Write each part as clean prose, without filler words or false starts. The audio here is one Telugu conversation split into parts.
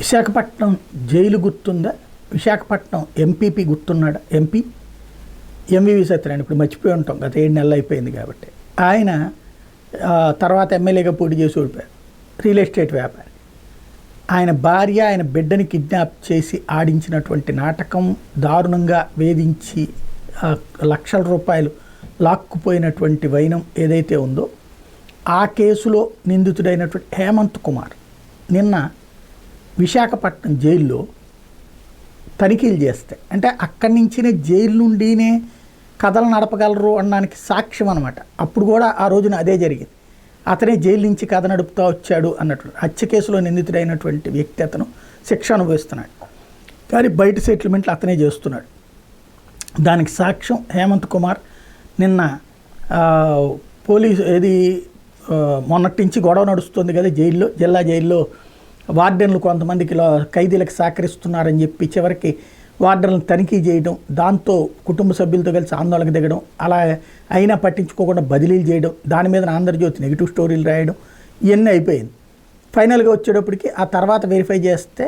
విశాఖపట్నం జైలు గుర్తుందా? విశాఖపట్నం ఎంపీపీ గుర్తున్నాడా? ఎంపీ ఎంవివి సత్యనారాయణ, ఇప్పుడు మర్చిపోయి ఉంటాం, గత 7 నెలలు అయిపోయింది కాబట్టి. ఆయన తర్వాత ఎమ్మెల్యేగా పోటీ చేసి ఓడిపోయారు. రియల్ ఎస్టేట్ వ్యాపారి. ఆయన భార్య ఆయన బిడ్డని కిడ్నాప్ చేసి ఆడించినటువంటి నాటకం, దారుణంగా వేధించి లక్షల రూపాయలు లాక్కుపోయినటువంటి వైనం ఏదైతే ఉందో, ఆ కేసులో నిందితుడైనటువంటి హేమంత్ కుమార్ నిన్న విశాఖపట్నం జైల్లో తనిఖీలు చేస్తే, అంటే అక్కడి నుంచినే జైలు నుండినే కథలు నడపగలరు అనడానికి సాక్ష్యం అనమాట. అప్పుడు కూడా ఆ రోజున అదే జరిగింది. అతనే జైలు నుంచి కథ నడుపుతూ వచ్చాడు అన్నట్లు. హత్య కేసులో నిందితుడైనటువంటి వ్యక్తి అతను శిక్ష అనుభవిస్తున్నాడు, కానీ బయట సెటిల్మెంట్లు అతనే చేస్తున్నాడు. దానికి సాక్ష్యం హేమంత్ కుమార్ నిన్న మొన్నటి నుంచి గొడవ నడుస్తుంది కదా జైల్లో, జిల్లా జైల్లో వార్డెన్లు కొంతమందికి ఖైదీలకు సహకరిస్తున్నారని చెప్పి చివరికి వార్డెన్లను తనిఖీ చేయడం, దాంతో కుటుంబ సభ్యులతో కలిసి ఆందోళనకు దిగడం, అలా అయినా పట్టించుకోకుండా బదిలీలు చేయడం, దాని మీద ఆంధ్రజ్యోతి నెగిటివ్ స్టోరీలు రాయడం, ఇవన్నీ అయిపోయింది. ఫైనల్గా వచ్చేటప్పటికి ఆ తర్వాత వెరిఫై చేస్తే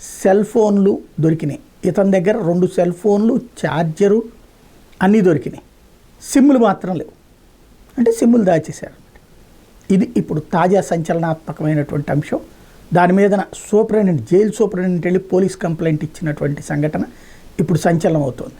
సెల్ ఫోన్లు దొరికినాయి. ఇతని దగ్గర 2 సెల్ ఫోన్లు, ఛార్జరు అన్నీ దొరికినాయి. సిమ్ములు మాత్రం లేవు, అంటే సిమ్ములు దాచేశారు. ఇది ఇప్పుడు తాజా సంచలనాత్మకమైనటువంటి అంశం. దాని మీద జైలు సూపరింటెండెంట్ వెళ్ళి పోలీస్ కంప్లైంట్ ఇచ్చినటువంటి సంఘటన ఇప్పుడు సంచలనం అవుతోంది.